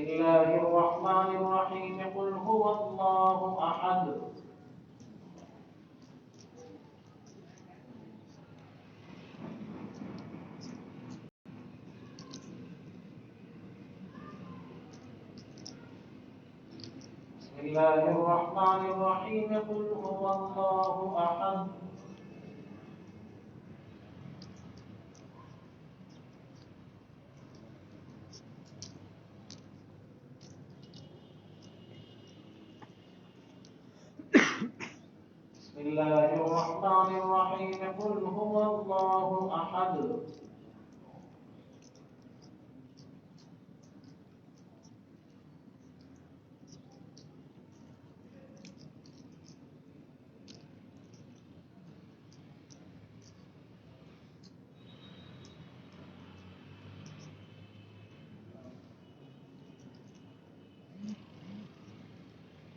الله الرحمن الرحيم قل هو الله أحد بسم الله الرحمن الرحيم قل هو الله أحد بسم الله الرحمن الرحيم قل هو الله أحد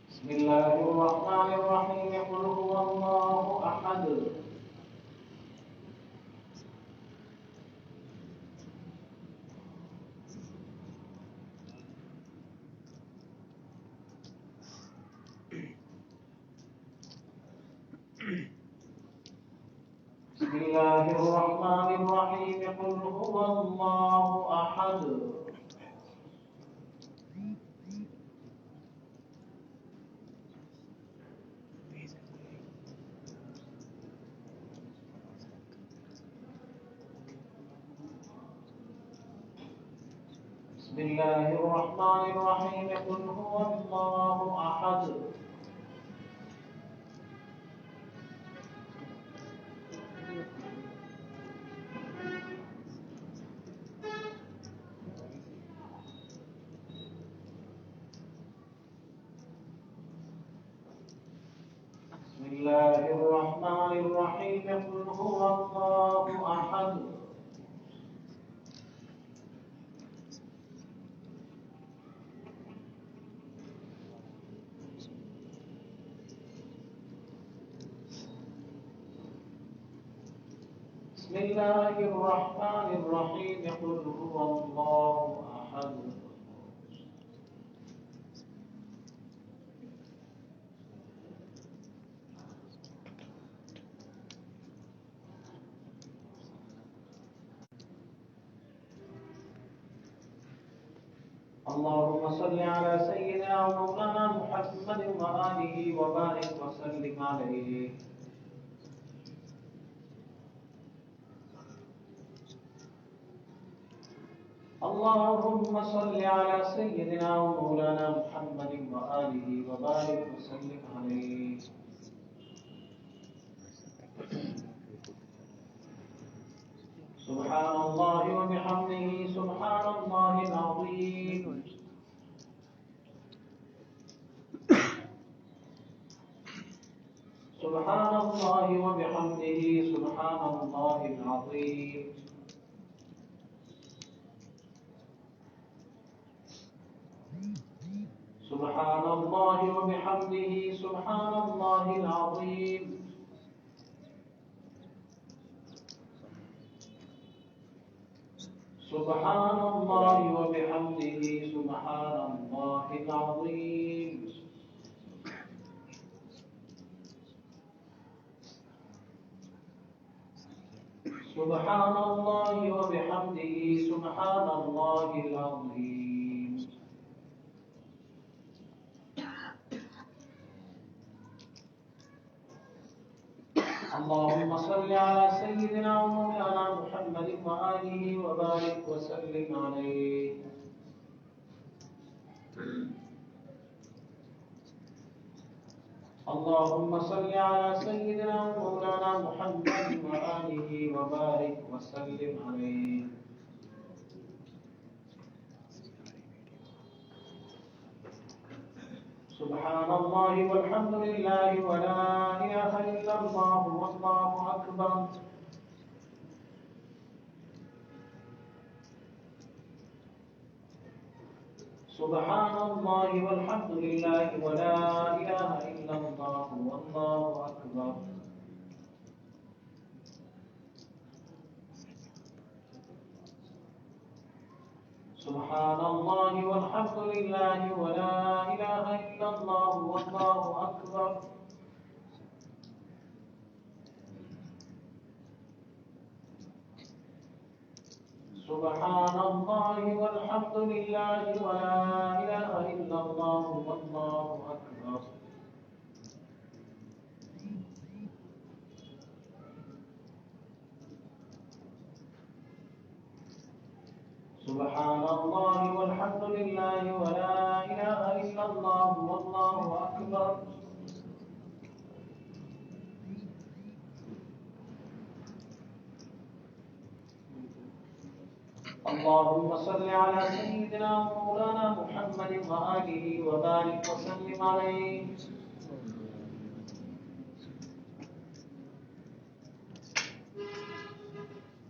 بسم الله الرحمن الرحيم قل هو الله أحد بسم الله الرحمن الرحيم قل هو الله أحد بسم الله الرحمن الرحيم قل هو الله أحد بسم الله الرحمن الرحيم قل هو الله أحد بسم الله الرحمن الرحيم قل هو الله أحد اللهم صل على سيدنا ومولانا محمد وآله وبارك وسلم عليه اللهم صل على سيدنا ومولانا محمد وآله وبارك وسلم عليه سبحان الله وبحمده سبحان الله العظيم سبحان الله وبحمده سبحان الله العظيم سبحان الله وبحمده سبحان الله العظيم سبحان الله وبحمده سبحان الله العظيم سبحان الله وبحمده سبحان الله العظيم اللهم صل على سيدنا ومولانا محمد وآله وبارك وسلم عليه اللهم صل على سيدنا ومولانا محمد وآله وبارك وسلم عليه سبحان الله والحمد لله ولا إله إلا الله والله أكبر سبحان الله والحمد لله ولا إله إلا الله والله أكبر سبحان الله والحمد لله ولا إله إلا الله والله أكبر سبحان الله والحمد لله ولا إله إلا الله والله أكبر سبحان الله والحمد لله ولا إله إلا الله والله أكبر اللهم صل على سيدنا ومولانا محمد وآله وبارك وسلم عليه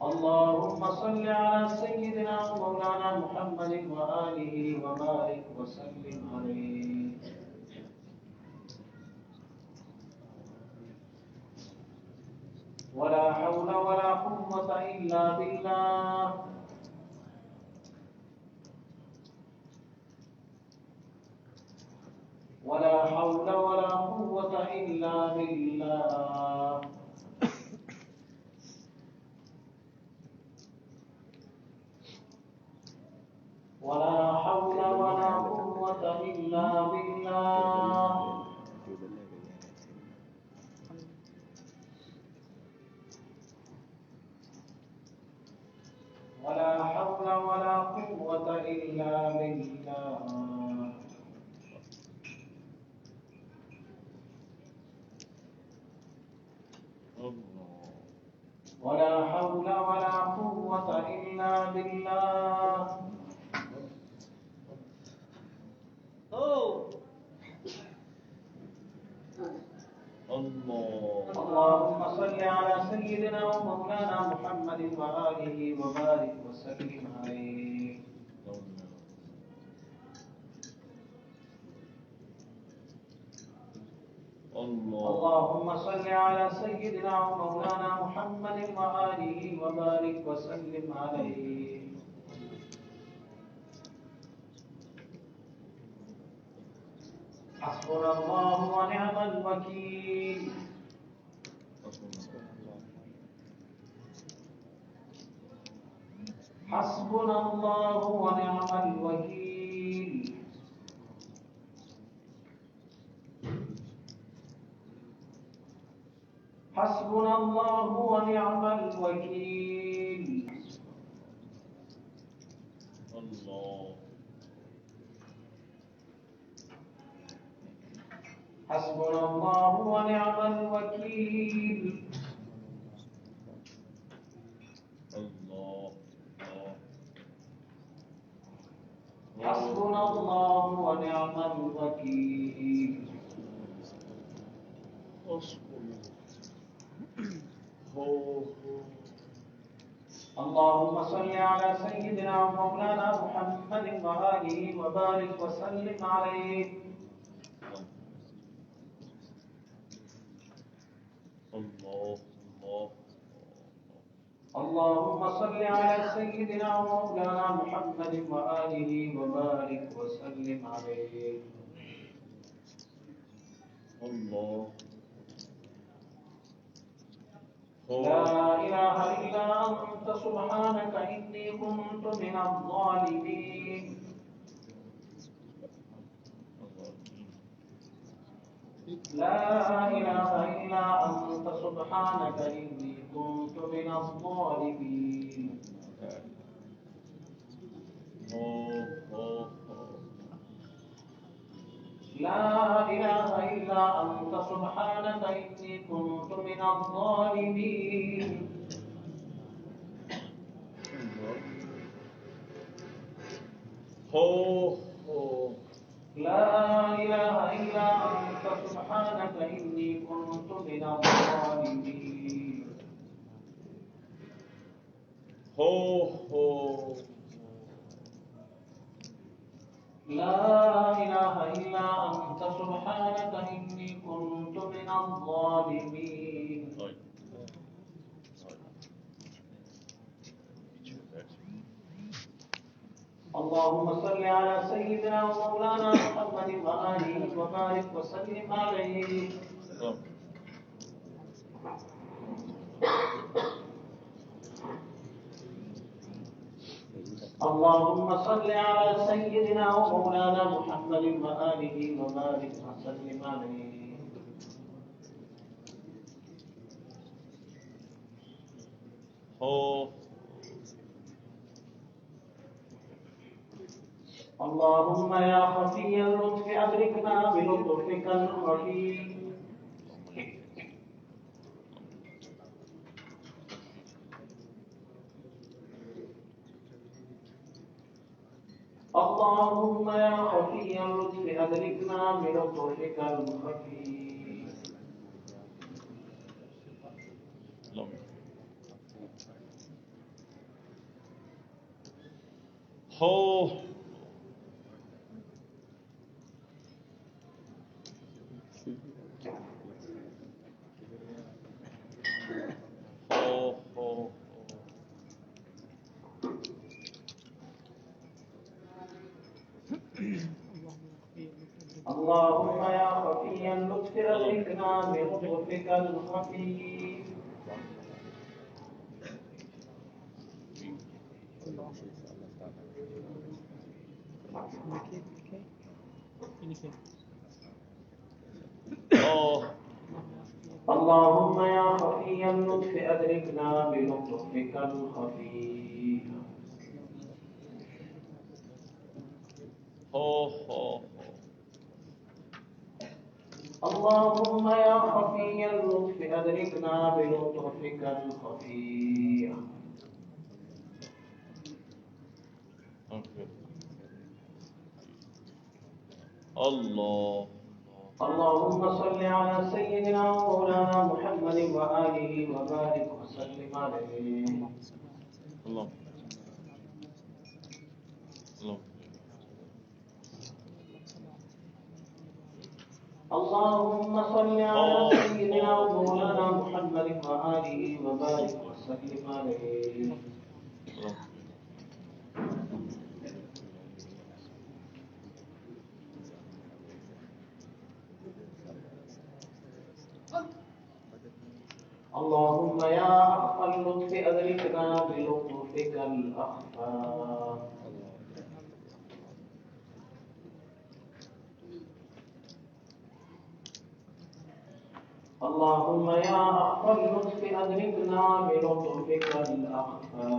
اللهم صل على سيدنا ومولانا محمد وآله وبارك وسلم عليه ولا حول ولا قوة إلا بالله ولا حول ولا قوة إلا بالله ولا حول ولا قوة إلا بالله ولا حول ولا قوة إلا بالله ولا حول ولا قوة إلا بالله اللهم صل على سيدنا ومولانا محمد وآله وبارك وسلم عليه اللهم صل على سيدنا ومولانا محمد وآله وبارك وسلم عليه حسبنا الله ونعم الوكيل حسبنا الله ونعم الوكيل حسبنا الله ونعم الوكيل حسبنا الله ونعم الوكيل حسبنا الله ونعم الوكيل اللهم صل على سيدنا ومولانا محمد وآله وبارك وسلم عليه اللهم صل على سيدنا ومولانا محمد وآله وبارك وسلم عليه لا إله إلا أنت سبحانك إني كنت من الظالمين لا إله إلا أنت سبحانك إني كنت من الظالمين لا إله إلا أنت سبحانك إني كنت من الظالمين لا إله إلا أنت سبحانك إني كنت من الظالمين لا إله إلا أنت سبحانك إني كنت من الظالمين اللهم صل على سيدنا ومولانا محمد وآله وبارك وسلم عليه. اللهم صل على سيدنا ومولانا محمد وآله وبارك وسلم عليه. اللهم يا خفي اللطف أدركنا بلطفك الخفي. اللهم يا خفي اللطف أدركنا بلطفك الخفي. اللهم يا خفي اللطف أدركنا بلطفك الخفي. اللهم يا خفي اللطف أدركنا بلطفك الخفي. اللهم يا خفي اللطف أدركنا بلطفك الخفي. اللهم صل على سيدنا ومولانا محمد وآله وبارك وسلم عليه. اللهم صل على سيدنا ومولانا محمد وآله وبارك وسلم عليه. اللهم يا أخفى اللطف أدركنا بلطفك الأخفى. اللهم يا أخفى اللطف أدركنا بلطفك الأخفى.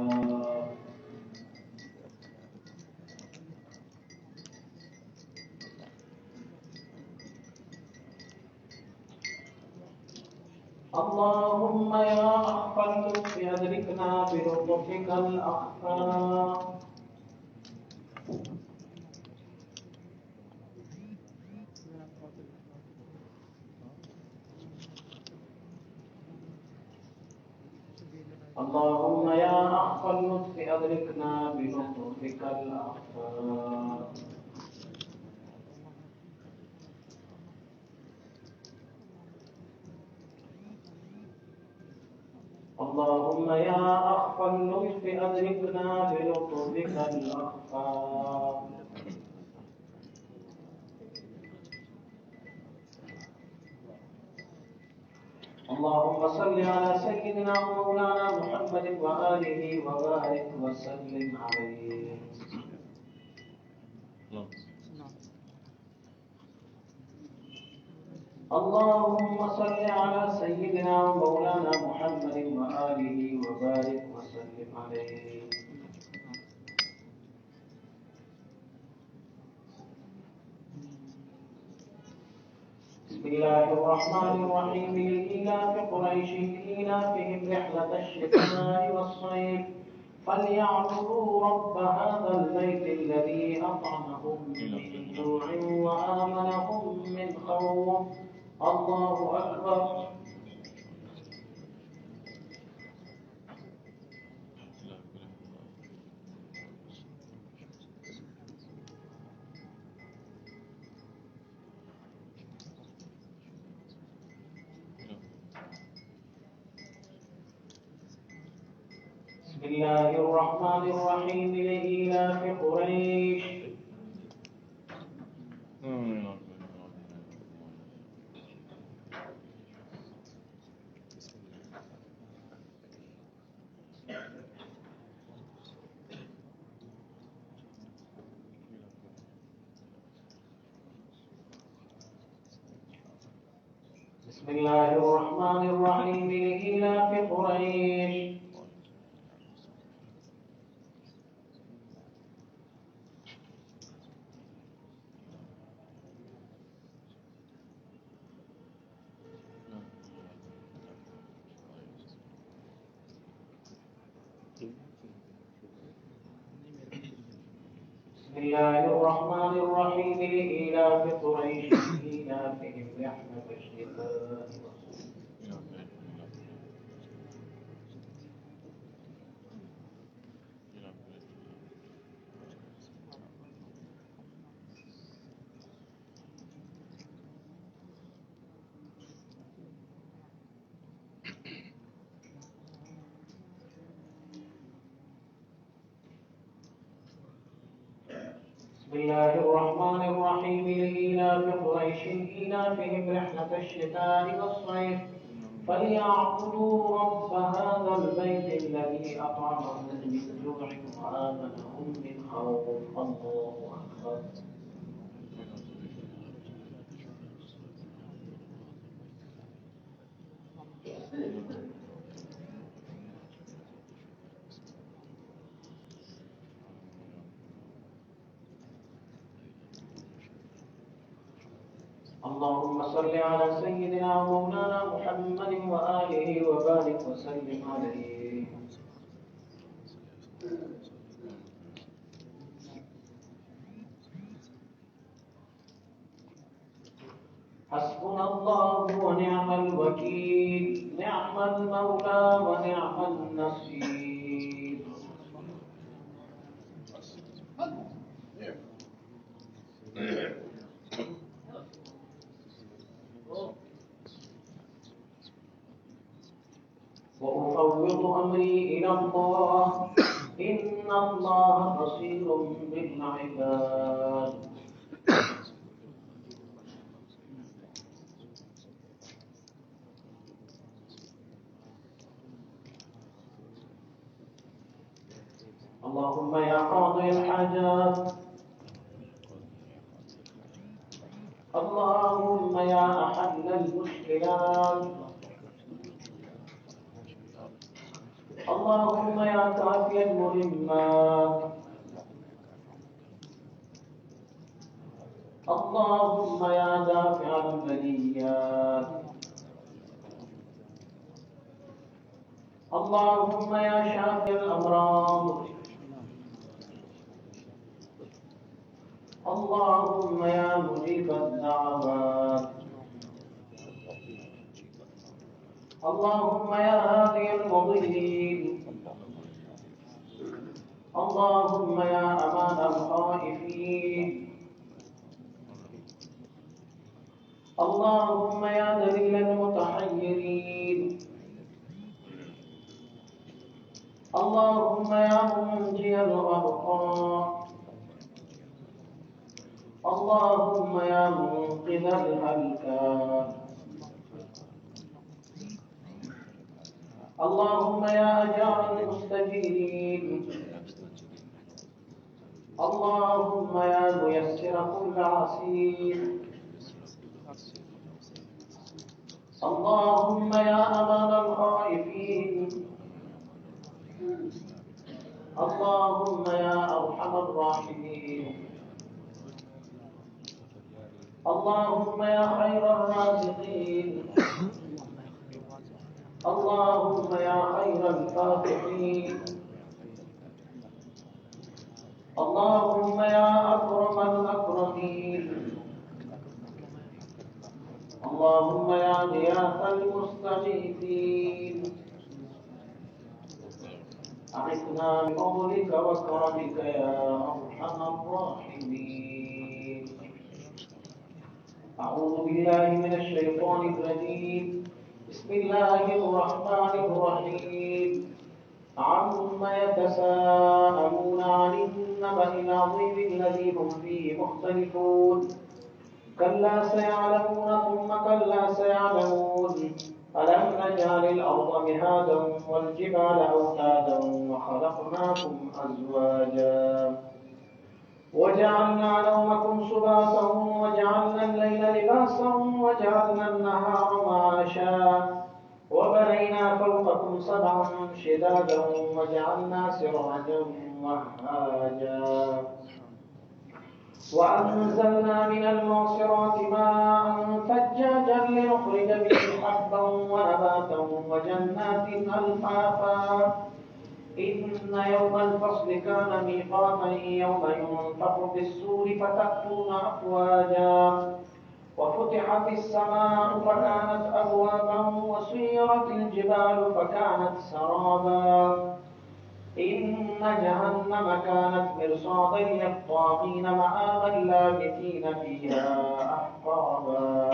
اللهم يا أخفى اللطف أدركنا بلطفك الأخفى. اللهم يا أخفى اللطف أدركنا بلطفك الأخفى. اللهم يا أخفى اللطف أدركنا بلطفك الأخفى. اللهم صل على سيدنا ومولانا محمد وآله وبارك وسلم عليه. اللهم صل على سيدنا ومولانا محمد وآله وبارك وسلم عليه. بسم الله الرحمن الرحيم. لإيلاف قريش إيلافهم رحلة الشتاء والصيف فليعبدوا رب هذا البيت الذي أطعمهم من جوع وآمنهم من خوف. الله أكبر. بسم الله الرحمن الرحيم لإيلاف قريش. بسم الله الرحمن الرحيم لإيلاف قريش. بسم الله الرحمن الرحيم لإيلاف قريش إيلافهم رحلة الشتاء. بسم الله الرحمن الرحيم لإيلاف قريش إيلافهم رحلة الشتاء والصيف فليعبدوا رب هذا البيت الذي أطعمهم من جوع وآمنهم من خوف. الله أكبر. اللهم صل على سيدنا ومولانا محمد وآله وبارك وسلم عليه. حسبنا الله ونعم الوكيل، نعم المولى ونعم النصير. وأفوض أمري إلى الله، إن الله بصير بالعباد. اللهم يا قاضي الحاجات، اللهم يا أحل المشكلات، اللهم يا كافي المهمات، اللهم يا دافع البليات، اللهم يا شافي الأمراض، اللهم يا مجيب الدعوات، اللهم يا هادي المضلين، اللهم يا أمان الخائفين، اللهم يا دليل المتحيرين، اللهم يا منجي الغرقى، اللهم يا منقذ الهلكى، اللهم يا أجار المستجيرين، اللهم يا ميسر كل عسير، اللهم يا أمان الخائفين، اللهم يا أرحم الراحمين، اللهم يا خير الرازقين، اللهم يا خير الفاتحين، اللهم يا أكرم الأكرمين، اللهم يا غياث المستغيثين، أعثنا بفضلك وكرمك يا أرحم الراحمين. أعوذ بالله من الشيطان الرجيم. بسم الله الرحمن الرحيم. عما يتساءلون عن النبأ العظيم الذي هم فيه مختلفون كلا سيعلمون ثم كلا سيعلمون ألم نجعل الأرض مهادا والجبال أوتادا وخلقناكم أزواجا وجعلنا نومكم سباتا وجعلنا الليل لباسا وجعلنا النهار معاشا وبنينا فوقكم سبعا شدادا وجعلنا سراجا وهاجا وأنزلنا من المعصرات ماء ثجاجا لنخرج به حبا ونباتا وجنات ألفافا إن يوم الفصل كان ميقاتا يوم ينفخ في السور فتأتون أفواجا وفتحت السماء فكانت أبوابا وسيرت الجبال فكانت سرابا إن جهنم كانت مرصادا للطاغين مآبا لابثين فيها أحقابا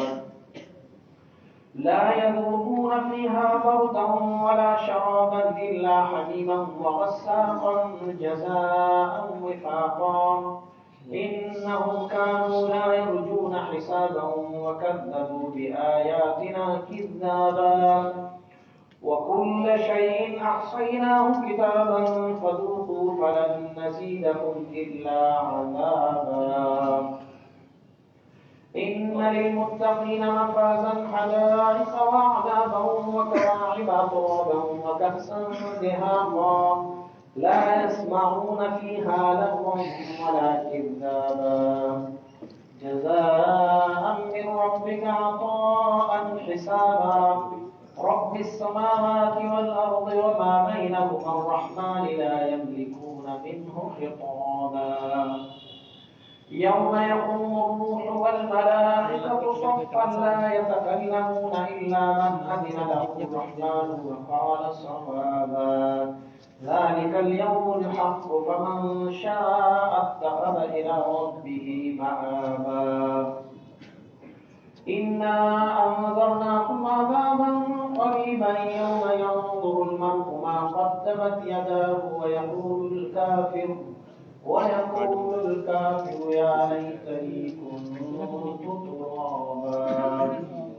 لا يذوقون فيها بردا ولا شرابا إلا حميما وغساقا جزاء وفاقا إنهم كانوا لا يرجون حسابا وكذبوا بآياتنا كذابا وكل شيء أحصيناه كتابا فذوقوا فلن نزيدكم إلا عذابا إن للمتقين مفازا حدائق وأعنابا وكواعب أترابا وكأسا دهاقا لا يسمعون فيها لغوا ولا كذابا جزاء من ربك عطاء حسابا رب السماوات والأرض وما بينهما الرحمن لا يملكون منه خطابا يوم يقوم الروح والملائكة صفا لا يتكلمون إلا من أذن له الرحمن وقال صوابا ذلك اليوم الحق فمن شاء اتخذ إلى ربه مآبا إنا أنذرناكم عذابا قريبا يوم ينظر المرء ما قدمت يداه ويقول الكافر يا ليتني كنت ترابا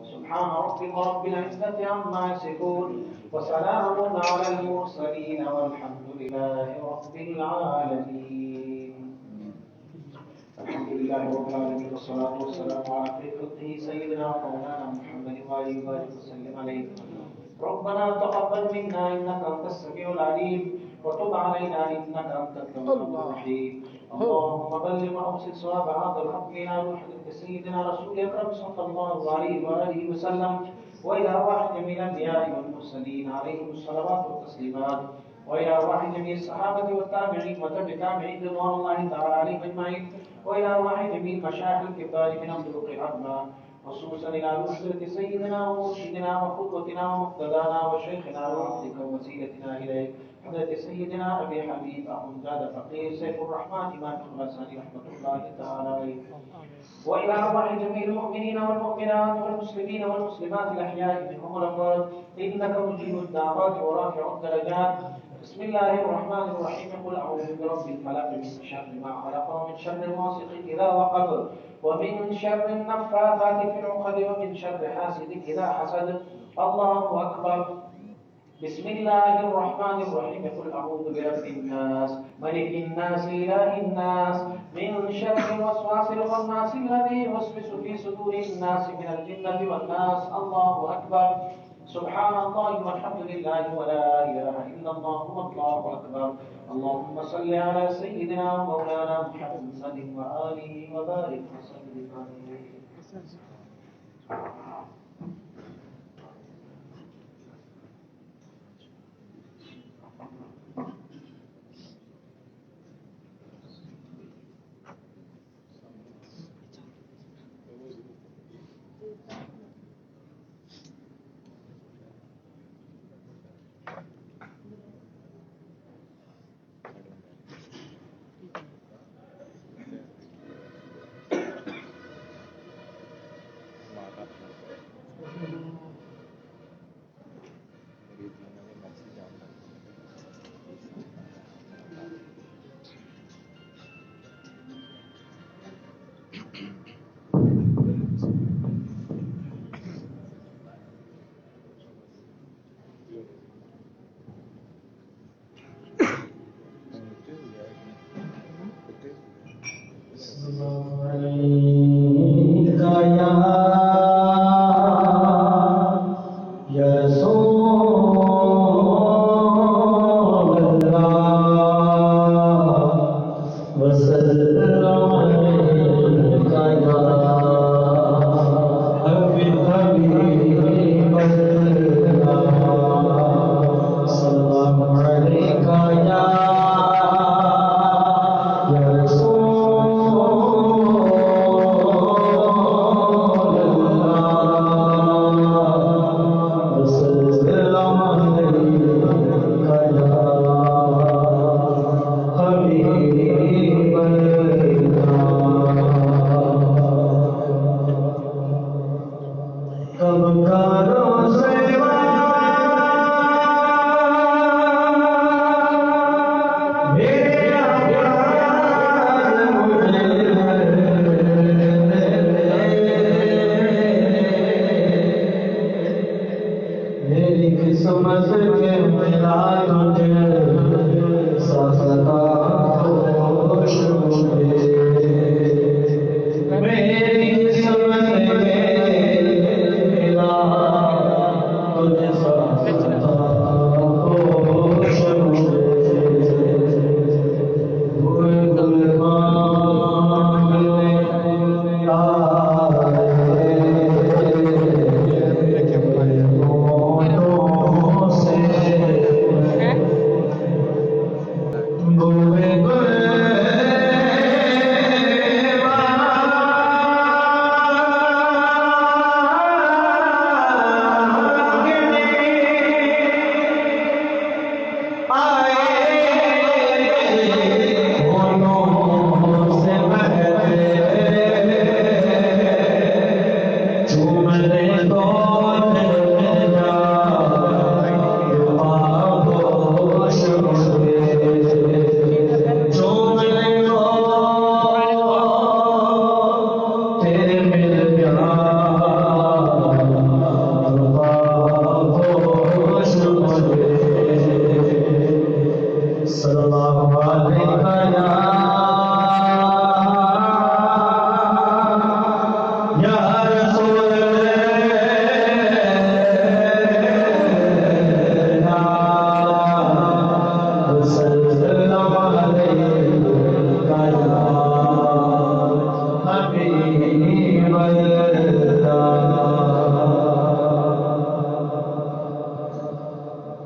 سبحان ربك رب العزة عما يصفون وسلام على المرسلين والحمد لله رب العالمين الحمد لله رب العالمين والصلاة والسلام على خير خلقه سيدنا ومولانا محمد وآله وسلم عليه ربنا تقبل منا إنك أنت السميع العليم وتب علينا إنك أنت التواب الرحيم اللهم بلغ وأوصل صواب هذا الحق إلى روح سيدنا رسول أكرم صلى الله عليه وآله وسلم وإلى أرواح جميع الأنبياء والمرسلين عليهم الصلوات والتسليمات وإلى أرواح جميع الصحابة والتابعين وتبع تابعين رضوان الله تعالى عليهم أجمعين وإلى أرواح جميع المشايخ الكبار من الطرق العظمى خصوصا إلى حضرة سيدنا ومرشدنا وقدوتنا ومقتدانا وشيخنا وعبدك ووسيلتنا إليك حضرة سيدنا أبي حبيب أحمد فقيه سيف الرحمن إمام الخراساني رحمة الله تعالى عليه وإلى أرواح جميع المؤمنين والمؤمنات والمسلمين والمسلمات الأحياء منهم والأموات إنك مجيب الدعوات ورافع الدرجات بسم الله الرحمن الرحيم قل أعوذ برب الفلق من شر ما خلق ومن شر غاسق إذا وقب ومن شر النفاثات في العقد ومن شر حاسد إذا حسد الله أكبر بسم الله الرحمن الرحيم قل أعوذ برب الناس ملك الناس إله الناس من شر الوسواس الخناس الذي يوسوس في صدور الناس من الجنة والناس الله أكبر سبحان الله والحمد لله ولا إله إلا الله والله أكبر اللهم صل على سيدنا ومولانا محمد وآله وبارك وسلم عليه